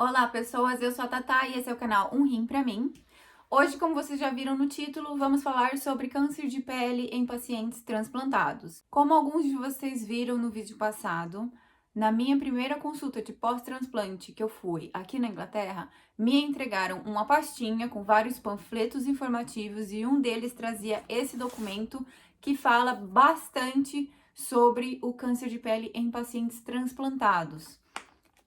Olá, pessoas, eu sou a Tatá e esse é o canal Um Rim Pra Mim. Hoje, como vocês já viram no título, vamos falar sobre câncer de pele em pacientes transplantados. Como alguns de vocês viram no vídeo passado, na minha primeira consulta de pós-transplante que eu fui aqui na Inglaterra, me entregaram uma pastinha com vários panfletos informativos e um deles trazia esse documento que fala bastante sobre o câncer de pele em pacientes transplantados.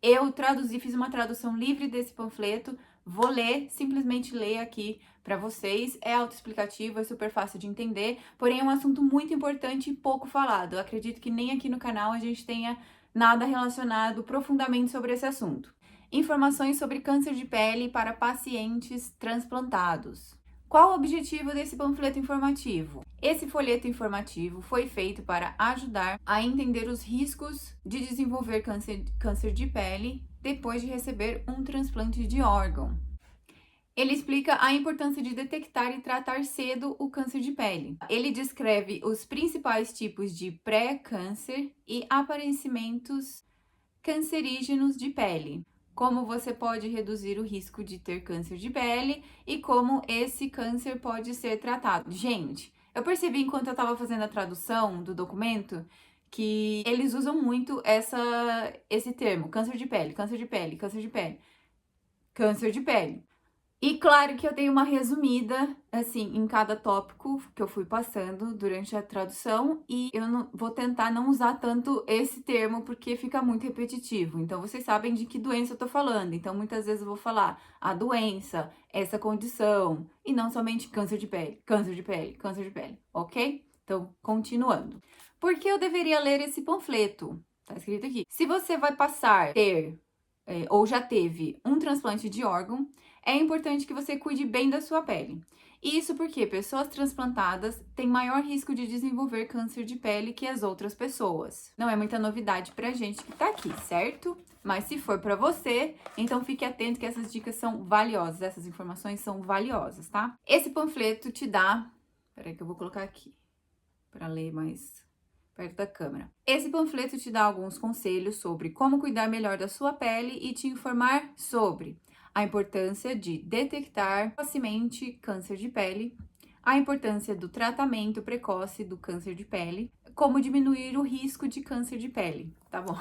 Eu traduzi, fiz uma tradução livre desse panfleto, vou ler, simplesmente ler aqui para vocês. É autoexplicativo, é super fácil de entender, porém é um assunto muito importante e pouco falado. Eu acredito que nem aqui no canal a gente tenha nada relacionado profundamente sobre esse assunto. Informações sobre câncer de pele para pacientes transplantados. Qual o objetivo desse panfleto informativo? Esse folheto informativo foi feito para ajudar a entender os riscos de desenvolver câncer de pele depois de receber um transplante de órgão. Ele explica a importância de detectar e tratar cedo o câncer de pele. Ele descreve os principais tipos de pré-câncer e aparecimentos cancerígenos de pele, como você pode reduzir o risco de ter câncer de pele e como esse câncer pode ser tratado. Gente, eu percebi enquanto eu estava fazendo a tradução do documento que eles usam muito esse termo, câncer de pele, câncer de pele, câncer de pele, câncer de pele. E claro que eu dei uma resumida, assim, em cada tópico que eu fui passando durante a tradução e eu vou tentar não usar tanto esse termo porque fica muito repetitivo. Então, vocês sabem de que doença eu tô falando. Então, muitas vezes eu vou falar a doença, essa condição, e não somente câncer de pele, câncer de pele, câncer de pele, ok? Então, continuando. Por que eu deveria ler esse panfleto? Tá escrito aqui. Se você vai passar, ter, ou já teve um transplante de órgão, é importante que você cuide bem da sua pele. Isso porque pessoas transplantadas têm maior risco de desenvolver câncer de pele que as outras pessoas. Não é muita novidade pra gente que tá aqui, certo? Mas se for pra você, então fique atento que essas dicas são valiosas, essas informações são valiosas, tá? Esse panfleto te dá... Peraí que eu vou colocar aqui pra ler mais perto da câmera. Esse panfleto te dá alguns conselhos sobre como cuidar melhor da sua pele e te informar sobre a importância de detectar precocemente câncer de pele, a importância do tratamento precoce do câncer de pele, como diminuir o risco de câncer de pele, tá bom?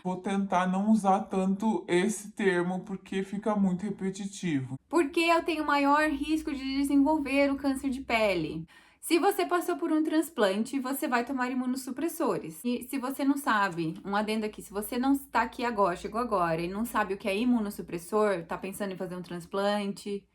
Vou tentar não usar tanto esse termo porque fica muito repetitivo. Por que eu tenho maior risco de desenvolver o câncer de pele? Se você passou por um transplante, você vai tomar imunossupressores. E se você não sabe, um adendo aqui, se você não está aqui agora, chegou agora e não sabe o que é imunossupressor, tá pensando em fazer um transplante,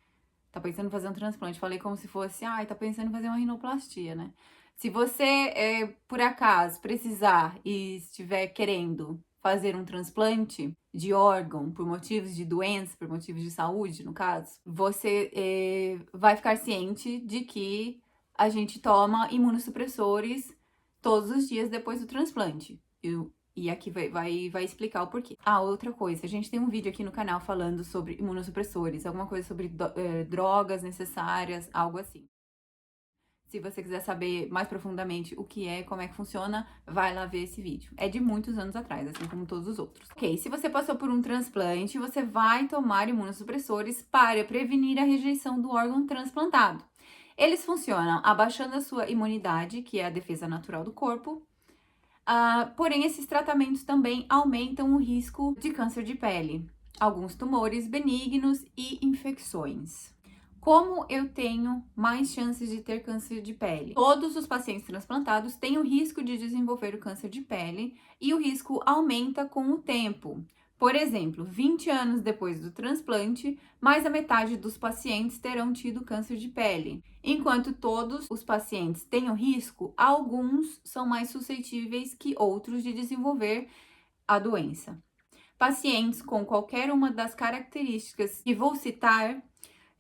falei como se fosse, tá pensando em fazer uma rinoplastia, né? Se você, por acaso, precisar e estiver querendo fazer um transplante de órgão por motivos de doença, por motivos de saúde, no caso, você vai ficar ciente de que a gente toma imunossupressores todos os dias depois do transplante. E aqui vai explicar o porquê. Outra coisa, a gente tem um vídeo aqui no canal falando sobre imunossupressores, alguma coisa sobre drogas necessárias, algo assim. Se você quiser saber mais profundamente o que é, como é que funciona, vai lá ver esse vídeo. É de muitos anos atrás, assim como todos os outros. Ok, se você passou por um transplante, você vai tomar imunossupressores para prevenir a rejeição do órgão transplantado. Eles funcionam abaixando a sua imunidade, que é a defesa natural do corpo. Porém, esses tratamentos também aumentam o risco de câncer de pele, alguns tumores benignos e infecções. Como eu tenho mais chances de ter câncer de pele? Todos os pacientes transplantados têm o risco de desenvolver o câncer de pele e o risco aumenta com o tempo. Por exemplo, 20 anos depois do transplante, mais da metade dos pacientes terão tido câncer de pele. Enquanto todos os pacientes têm o risco, alguns são mais suscetíveis que outros de desenvolver a doença. Pacientes com qualquer uma das características que vou citar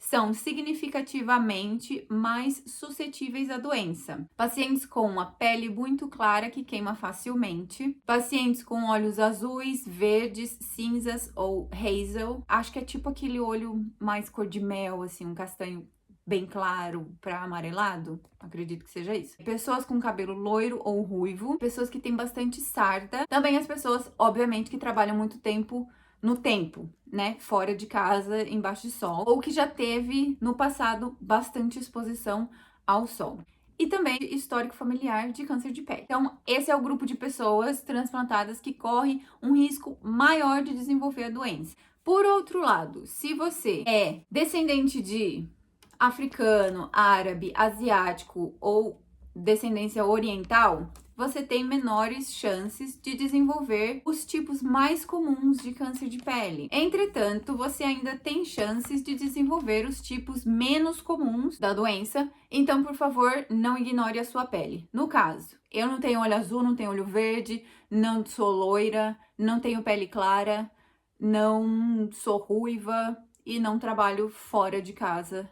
são significativamente mais suscetíveis à doença. Pacientes com uma pele muito clara que queima facilmente, pacientes com olhos azuis, verdes, cinzas ou hazel, acho que é tipo aquele olho mais cor de mel, assim, um castanho bem claro para amarelado, acredito que seja isso. Pessoas com cabelo loiro ou ruivo, pessoas que têm bastante sarda, também as pessoas, obviamente, que trabalham muito tempo no tempo, né? Fora de casa, embaixo de sol, ou que já teve no passado bastante exposição ao sol. E também histórico familiar de câncer de pele. Então, esse é o grupo de pessoas transplantadas que corre um risco maior de desenvolver a doença. Por outro lado, se você é descendente de africano, árabe, asiático ou descendência oriental, você tem menores chances de desenvolver os tipos mais comuns de câncer de pele. Entretanto, você ainda tem chances de desenvolver os tipos menos comuns da doença, então, por favor, não ignore a sua pele. No caso, eu não tenho olho azul, não tenho olho verde, não sou loira, não tenho pele clara, não sou ruiva e não trabalho fora de casa,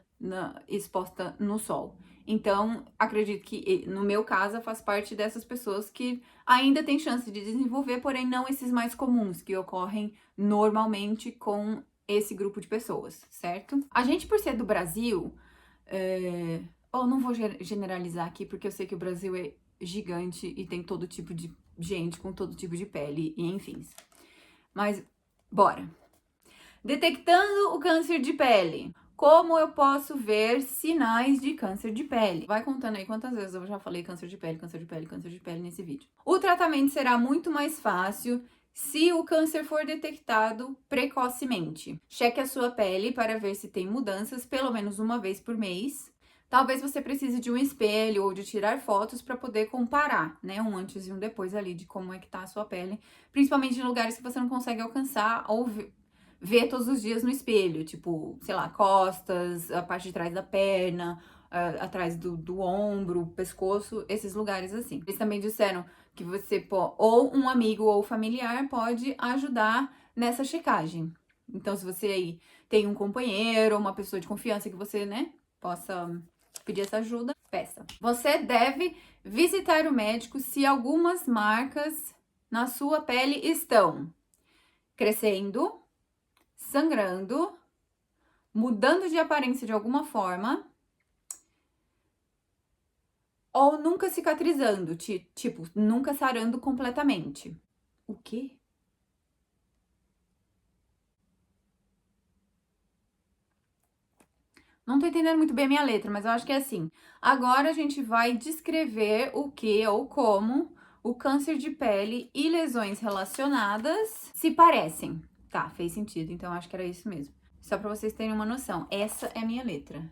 exposta no sol. Então, acredito que, no meu caso, eu faço parte dessas pessoas que ainda tem chance de desenvolver, porém não esses mais comuns, que ocorrem normalmente com esse grupo de pessoas, certo? A gente, por ser do Brasil, não vou generalizar aqui, porque eu sei que o Brasil é gigante e tem todo tipo de gente com todo tipo de pele, e enfim. Mas, bora! Detectando o câncer de pele. Como eu posso ver sinais de câncer de pele? Vai contando aí quantas vezes eu já falei câncer de pele, câncer de pele, câncer de pele nesse vídeo. O tratamento será muito mais fácil se o câncer for detectado precocemente. Cheque a sua pele para ver se tem mudanças pelo menos uma vez por mês. Talvez você precise de um espelho ou de tirar fotos para poder comparar, né, um antes e um depois ali de como é que tá a sua pele, principalmente em lugares que você não consegue alcançar ou ver todos os dias no espelho, tipo, sei lá, costas, a parte de trás da perna, atrás do ombro, pescoço, esses lugares assim. Eles também disseram que você ou um amigo ou familiar pode ajudar nessa checagem. Então, se você aí tem um companheiro ou uma pessoa de confiança que você, né, possa pedir essa ajuda, peça. Você deve visitar o médico se algumas marcas na sua pele estão crescendo, sangrando, mudando de aparência de alguma forma, ou nunca cicatrizando, tipo, nunca sarando completamente. O quê? Não tô entendendo muito bem a minha letra, mas eu acho que é assim. Agora a gente vai descrever o que ou como o câncer de pele e lesões relacionadas se parecem. Tá, fez sentido, então acho que era isso mesmo. Só pra vocês terem uma noção, essa é a minha letra.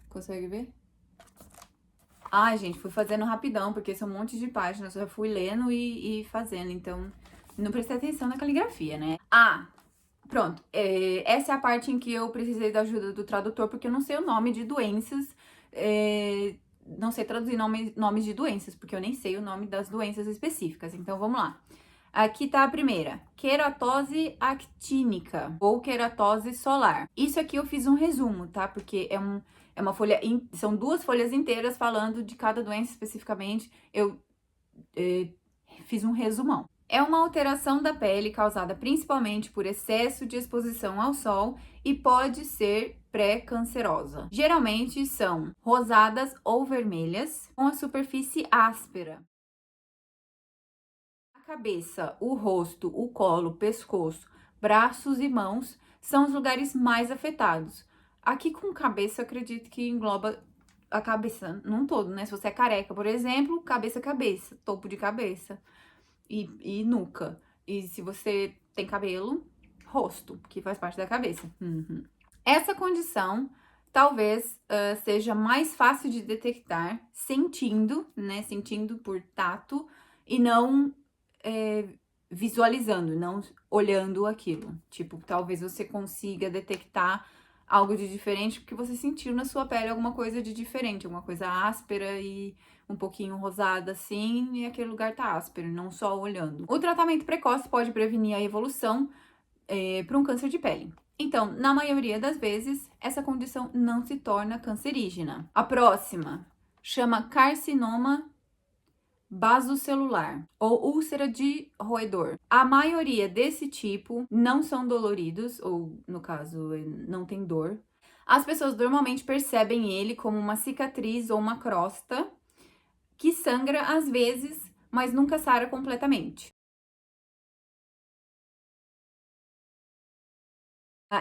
Consegue ver? Ai, gente, fui fazendo rapidão, porque são um monte de páginas, eu já fui lendo e fazendo, então não prestei atenção na caligrafia, né? Pronto, essa é a parte em que eu precisei da ajuda do tradutor, porque eu não sei o nome de doenças, não sei traduzir nomes de doenças, porque eu nem sei o nome das doenças específicas, então vamos lá. Aqui tá a primeira, queratose actínica ou queratose solar. Isso aqui eu fiz um resumo, tá? Porque é uma folha, são 2 folhas inteiras falando de cada doença especificamente. Eu fiz um resumão. É uma alteração da pele causada principalmente por excesso de exposição ao sol e pode ser pré-cancerosa. Geralmente são rosadas ou vermelhas, com a superfície áspera. A cabeça, o rosto, o colo, o pescoço, braços e mãos são os lugares mais afetados. Aqui com cabeça, eu acredito que engloba a cabeça num todo, né? Se você é careca, por exemplo, cabeça, topo de cabeça e nuca. E se você tem cabelo, rosto, que faz parte da cabeça. Uhum. Essa condição talvez seja mais fácil de detectar sentindo, né? Sentindo por tato e não visualizando, não olhando aquilo. Tipo, talvez você consiga detectar algo de diferente porque você sentiu na sua pele alguma coisa de diferente, alguma coisa áspera e um pouquinho rosada assim, e aquele lugar tá áspero, não só olhando. O tratamento precoce pode prevenir a evolução para um câncer de pele. Então, na maioria das vezes, essa condição não se torna cancerígena. A próxima chama carcinoma basocelular ou úlcera de roedor. A maioria desse tipo não são doloridos, ou no caso, não tem dor. As pessoas normalmente percebem ele como uma cicatriz ou uma crosta que sangra às vezes, mas nunca sara completamente.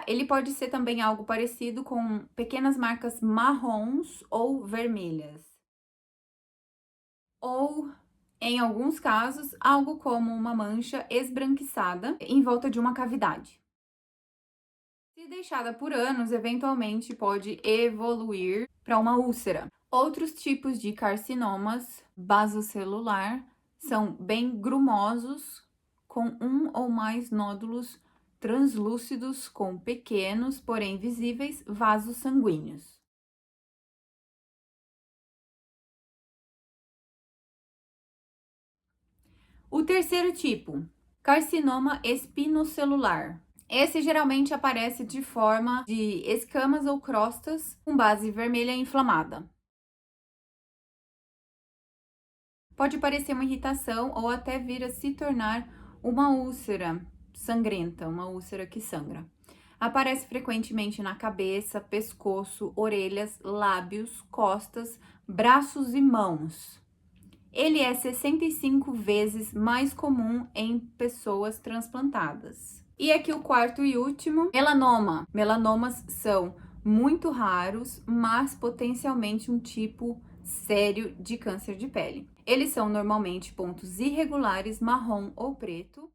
Ele pode ser também algo parecido com pequenas marcas marrons ou vermelhas. Ou, em alguns casos, algo como uma mancha esbranquiçada em volta de uma cavidade. Se deixada por anos, eventualmente pode evoluir para uma úlcera. Outros tipos de carcinomas basocelular são bem grumosos, com um ou mais nódulos translúcidos com pequenos, porém visíveis, vasos sanguíneos. O terceiro tipo, carcinoma espinocelular. Esse geralmente aparece de forma de escamas ou crostas com base vermelha inflamada. Pode parecer uma irritação ou até vir a se tornar uma úlcera sangrenta, uma úlcera que sangra. Aparece frequentemente na cabeça, pescoço, orelhas, lábios, costas, braços e mãos. Ele é 65 vezes mais comum em pessoas transplantadas. E aqui o quarto e último, melanoma. Melanomas são muito raros, mas potencialmente um tipo sério de câncer de pele. Eles são normalmente pontos irregulares, marrom ou preto,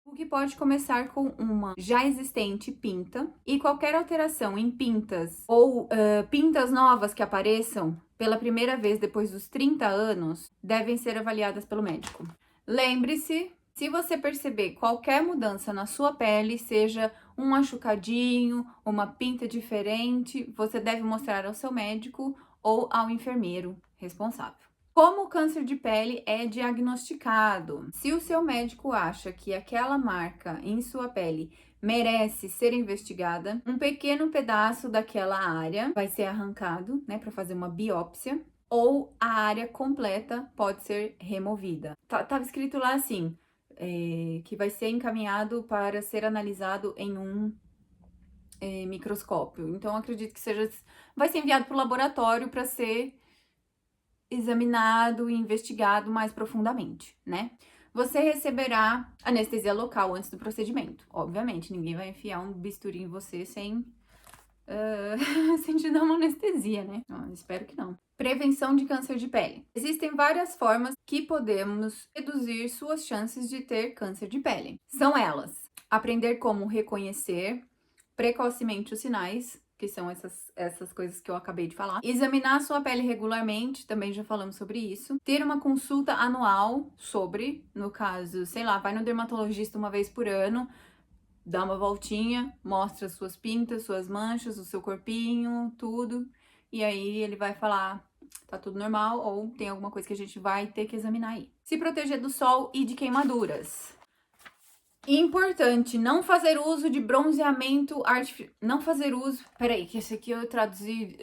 o que pode começar com uma já existente pinta, e qualquer alteração em pintas ou pintas novas que apareçam pela primeira vez depois dos 30 anos devem ser avaliadas pelo médico. Lembre-se, se você perceber qualquer mudança na sua pele, seja um machucadinho, uma pinta diferente, você deve mostrar ao seu médico ou ao enfermeiro responsável. Como o câncer de pele é diagnosticado? Se o seu médico acha que aquela marca em sua pele merece ser investigada, um pequeno pedaço daquela área vai ser arrancado, né, para fazer uma biópsia, ou a área completa pode ser removida. Tava escrito lá assim, que vai ser encaminhado para ser analisado em um microscópio. Então, acredito que vai ser enviado para o laboratório para ser examinado e investigado mais profundamente, né? Você receberá anestesia local antes do procedimento. Obviamente, ninguém vai enfiar um bisturi em você sem sem te dar uma anestesia, né? Espero que não. Prevenção de câncer de pele. Existem várias formas que podemos reduzir suas chances de ter câncer de pele. São elas: aprender como reconhecer precocemente os sinais, que são essas coisas que eu acabei de falar. Examinar a sua pele regularmente, também já falamos sobre isso. Ter uma consulta anual sobre, no caso, sei lá, vai no dermatologista uma vez por ano, dá uma voltinha, mostra suas pintas, suas manchas, o seu corpinho, tudo. E aí ele vai falar, tá tudo normal ou tem alguma coisa que a gente vai ter que examinar aí. Se proteger do sol e de queimaduras. Importante, não fazer uso de bronzeamento artificial. Não fazer uso. Peraí, que esse aqui eu traduzi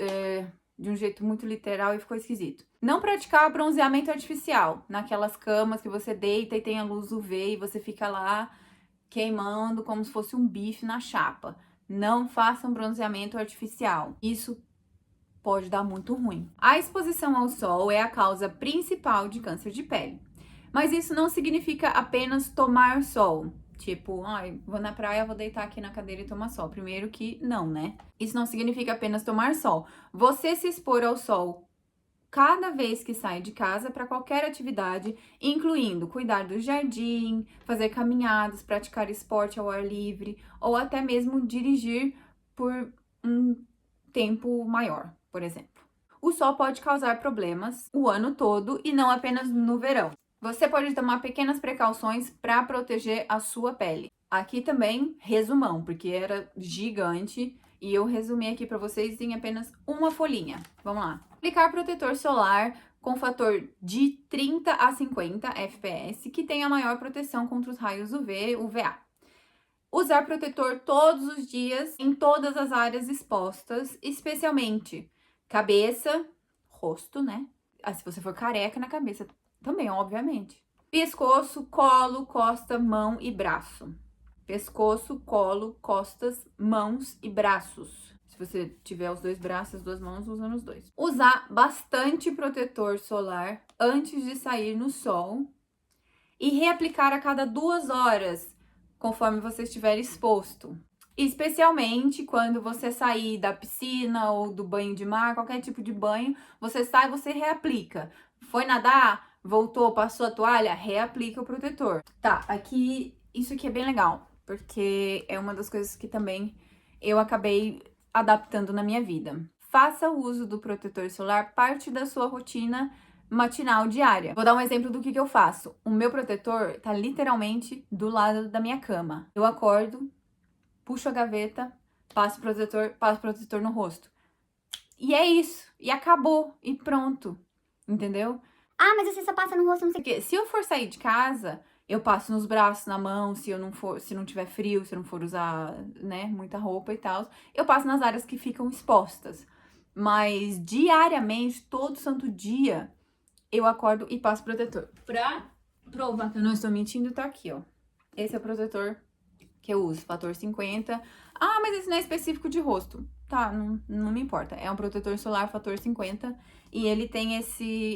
de um jeito muito literal e ficou esquisito. Não praticar bronzeamento artificial. Naquelas camas que você deita e tem a luz UV e você fica lá queimando como se fosse um bife na chapa. Não façam bronzeamento artificial. Isso pode dar muito ruim. A exposição ao sol é a causa principal de câncer de pele. Mas isso não significa apenas tomar sol. Tipo, vou na praia, vou deitar aqui na cadeira e tomar sol. Primeiro que não, né? Isso não significa apenas tomar sol. Você se expor ao sol cada vez que sai de casa para qualquer atividade, incluindo cuidar do jardim, fazer caminhadas, praticar esporte ao ar livre ou até mesmo dirigir por um tempo maior, por exemplo. O sol pode causar problemas o ano todo e não apenas no verão. Você pode tomar pequenas precauções para proteger a sua pele. Aqui também, resumão, porque era gigante e eu resumi aqui para vocês em apenas uma folhinha. Vamos lá. Aplicar protetor solar com fator de 30 a 50 fps, que tem a maior proteção contra os raios UV, UVA. Usar protetor todos os dias em todas as áreas expostas, especialmente cabeça, rosto, né? Se você for careca, na cabeça também, obviamente. Pescoço, colo, costa, mão e braço. Pescoço, colo, costas, mãos e braços. Se você tiver os dois braços, as duas mãos, usa nos dois. Usar bastante protetor solar antes de sair no sol e reaplicar a cada 2 horas, conforme você estiver exposto. Especialmente quando você sair da piscina ou do banho de mar, qualquer tipo de banho, você sai, você reaplica. Foi nadar, voltou, passou a toalha, reaplica o protetor. Tá, aqui, isso aqui é bem legal, porque é uma das coisas que também eu acabei adaptando na minha vida. Faça o uso do protetor solar parte da sua rotina matinal diária. Vou dar um exemplo do que eu faço. O meu protetor tá literalmente do lado da minha cama. Eu acordo, puxo a gaveta, passo o protetor no rosto. E é isso. E acabou. E pronto. Entendeu? Ah, mas você só passa no rosto, não sei o quê. Porque se eu for sair de casa, eu passo nos braços, na mão, se não tiver frio, se eu não for usar, né, muita roupa e tal, eu passo nas áreas que ficam expostas. Mas diariamente, todo santo dia, eu acordo e passo protetor. Pra provar que eu não estou mentindo, tá aqui, ó. Esse é o protetor que eu uso, fator 50. Ah, mas esse não é específico de rosto. Tá, não me importa. É um protetor solar fator 50 e ele tem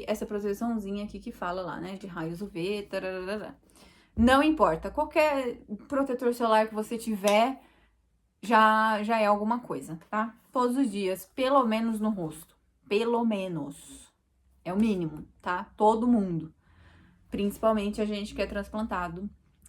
essa proteçãozinha aqui que fala lá, né, de raios UV, tararara. Não importa, qualquer protetor solar que você tiver já é alguma coisa, tá? Todos os dias, pelo menos no rosto. Pelo menos. É o mínimo, tá? Todo mundo. Principalmente a gente que é transplantado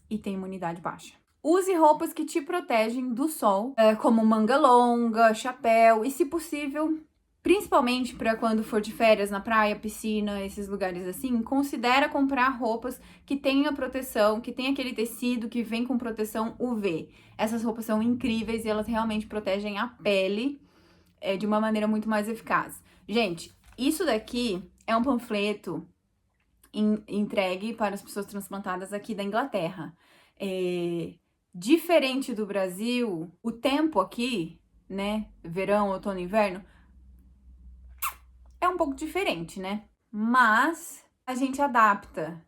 e tem imunidade baixa. Use roupas que te protegem do sol, como manga longa, chapéu e, se possível, principalmente para quando for de férias na praia, piscina, esses lugares assim, considera comprar roupas que tenham proteção, que tem aquele tecido que vem com proteção UV. Essas roupas são incríveis e elas realmente protegem a pele de uma maneira muito mais eficaz. Gente, isso daqui é um panfleto entregue para as pessoas transplantadas aqui da Inglaterra. Diferente do Brasil, o tempo aqui, né, verão, outono, inverno, é um pouco diferente, né? Mas a gente adapta.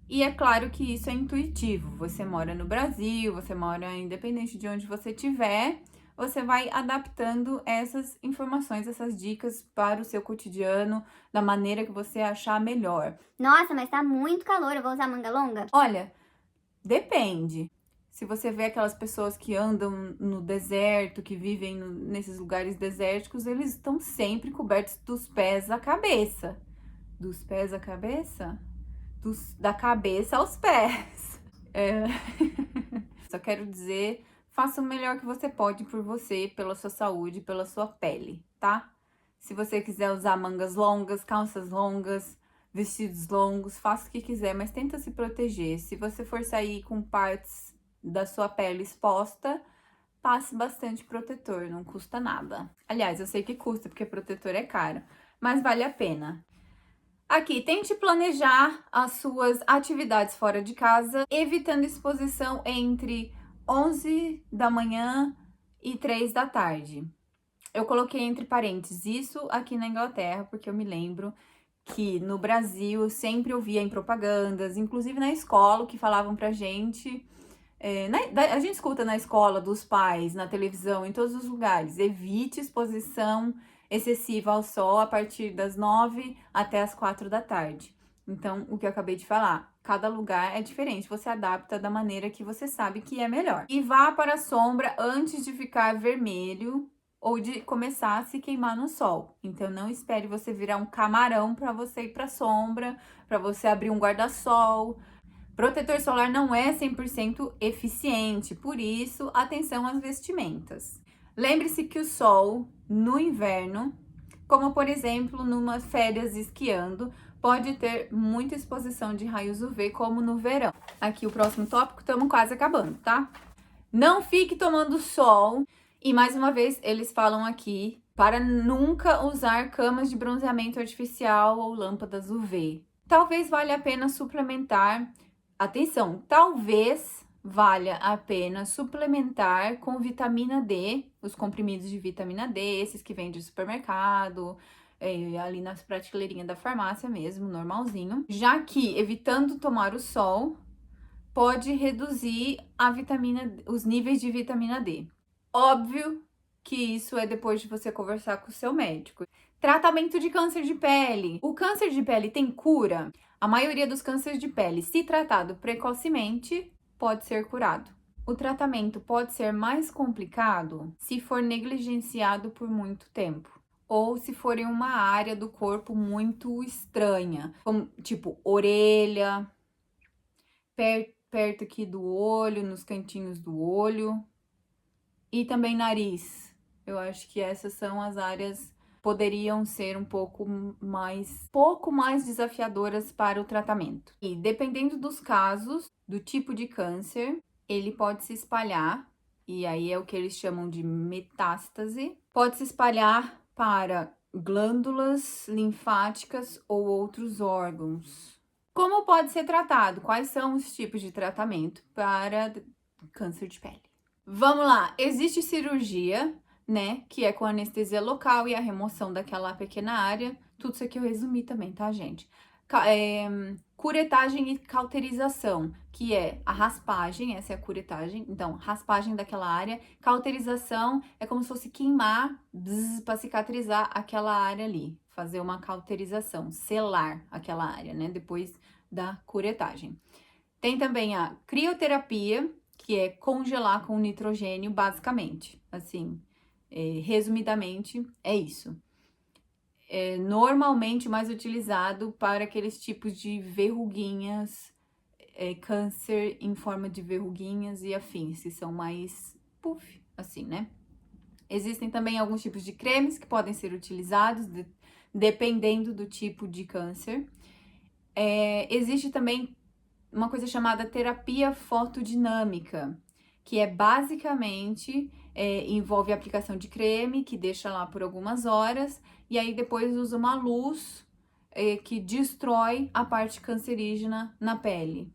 E é claro que isso é intuitivo. Você mora no Brasil, você mora independente de onde você estiver, você vai adaptando essas informações, essas dicas para o seu cotidiano, da maneira que você achar melhor. Nossa, mas tá muito calor, eu vou usar manga longa? Olha, depende. Se você vê aquelas pessoas que andam no deserto, que vivem nesses lugares desérticos, eles estão sempre cobertos dos pés à cabeça. Dos pés à cabeça? Da cabeça aos pés. Só quero dizer, faça o melhor que você pode por você, pela sua saúde, pela sua pele, tá? Se você quiser usar mangas longas, calças longas, vestidos longos, faça o que quiser, mas tenta se proteger. Se você for sair com partes da sua pele exposta, passe bastante protetor, não custa nada. Aliás, eu sei que custa, porque protetor é caro, mas vale a pena. Aqui, tente planejar as suas atividades fora de casa, evitando exposição entre 11 da manhã e 3 da tarde. Eu coloquei entre parênteses isso aqui na Inglaterra, porque eu me lembro que no Brasil eu sempre ouvia em propagandas, inclusive na escola, que falavam pra gente. A gente escuta na escola, dos pais, na televisão, em todos os lugares. Evite exposição excessiva ao sol a partir das 9 até as 4 da tarde. Então, o que eu acabei de falar, cada lugar é diferente, você adapta da maneira que você sabe que é melhor. E vá para a sombra antes de ficar vermelho ou de começar a se queimar no sol. Então, não espere você virar um camarão para você ir para a sombra, para você abrir um guarda-sol. Protetor solar não é 100% eficiente, por isso, atenção às vestimentas. Lembre-se que o sol, no inverno, como por exemplo, numa férias esquiando, pode ter muita exposição de raios UV, como no verão. Aqui o próximo tópico, estamos quase acabando, tá? Não fique tomando sol. E mais uma vez, eles falam aqui para nunca usar camas de bronzeamento artificial ou lâmpadas UV. Talvez valha a pena suplementar. Atenção, talvez valha a pena suplementar com vitamina D, os comprimidos de vitamina D, esses que vêm de supermercado, ali nas prateleirinhas da farmácia mesmo, normalzinho, já que evitando tomar o sol pode reduzir os níveis de vitamina D. Óbvio que isso é depois de você conversar com o seu médico. Tratamento de câncer de pele. O câncer de pele tem cura? A maioria dos cânceres de pele, se tratado precocemente, pode ser curado. O tratamento pode ser mais complicado se for negligenciado por muito tempo, ou se for em uma área do corpo muito estranha, como tipo orelha, perto aqui do olho, nos cantinhos do olho, e também nariz. Eu acho que essas são as áreas que poderiam ser um pouco mais desafiadoras para o tratamento. E dependendo dos casos, do tipo de câncer, ele pode se espalhar, e aí é o que eles chamam de metástase, pode se espalhar para glândulas linfáticas ou outros órgãos. Como pode ser tratado? Quais são os tipos de tratamento para câncer de pele? Vamos lá, existe cirurgia, né, que é com anestesia local e a remoção daquela pequena área. Tudo isso aqui eu resumi também, tá, gente? Curetagem e cauterização, que é a raspagem, essa é a curetagem, então, raspagem daquela área. Cauterização é como se fosse queimar para cicatrizar aquela área ali, fazer uma cauterização, selar aquela área, né, depois da curetagem. Tem também a crioterapia, que é congelar com nitrogênio, basicamente. Assim, resumidamente, é isso. É normalmente mais utilizado para aqueles tipos de verruguinhas, câncer em forma de verruguinhas e afins, que são mais puff, assim, né? Existem também alguns tipos de cremes que podem ser utilizados, dependendo do tipo de câncer. Existe também uma coisa chamada terapia fotodinâmica, que é basicamente envolve a aplicação de creme, que deixa lá por algumas horas, e aí depois usa uma luz que destrói a parte cancerígena na pele.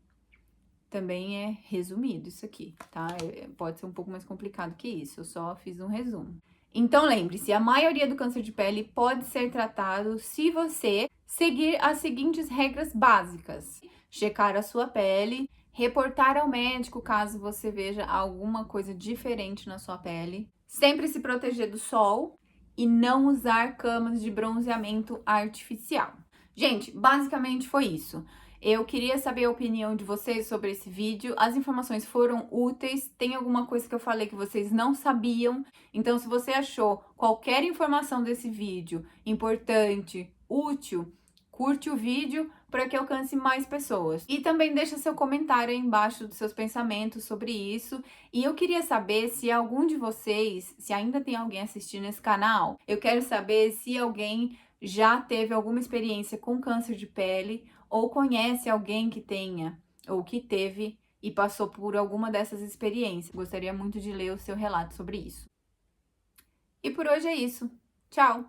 Também é resumido isso aqui, tá? Pode ser um pouco mais complicado que isso, eu só fiz um resumo. Então lembre-se, a maioria do câncer de pele pode ser tratado se você seguir as seguintes regras básicas: checar a sua pele, reportar ao médico caso você veja alguma coisa diferente na sua pele, sempre se proteger do sol e não usar camas de bronzeamento artificial. Gente, basicamente foi isso. Eu queria saber a opinião de vocês sobre esse vídeo. As informações foram úteis? Tem alguma coisa que eu falei que vocês não sabiam? Então, se você achou qualquer informação desse vídeo importante, útil, curte o vídeo para que alcance mais pessoas. E também deixa seu comentário aí embaixo dos seus pensamentos sobre isso. E eu queria saber se algum de vocês, se ainda tem alguém assistindo esse canal, eu quero saber se alguém já teve alguma experiência com câncer de pele ou conhece alguém que tenha ou que teve e passou por alguma dessas experiências. Gostaria muito de ler o seu relato sobre isso. E por hoje é isso. Tchau!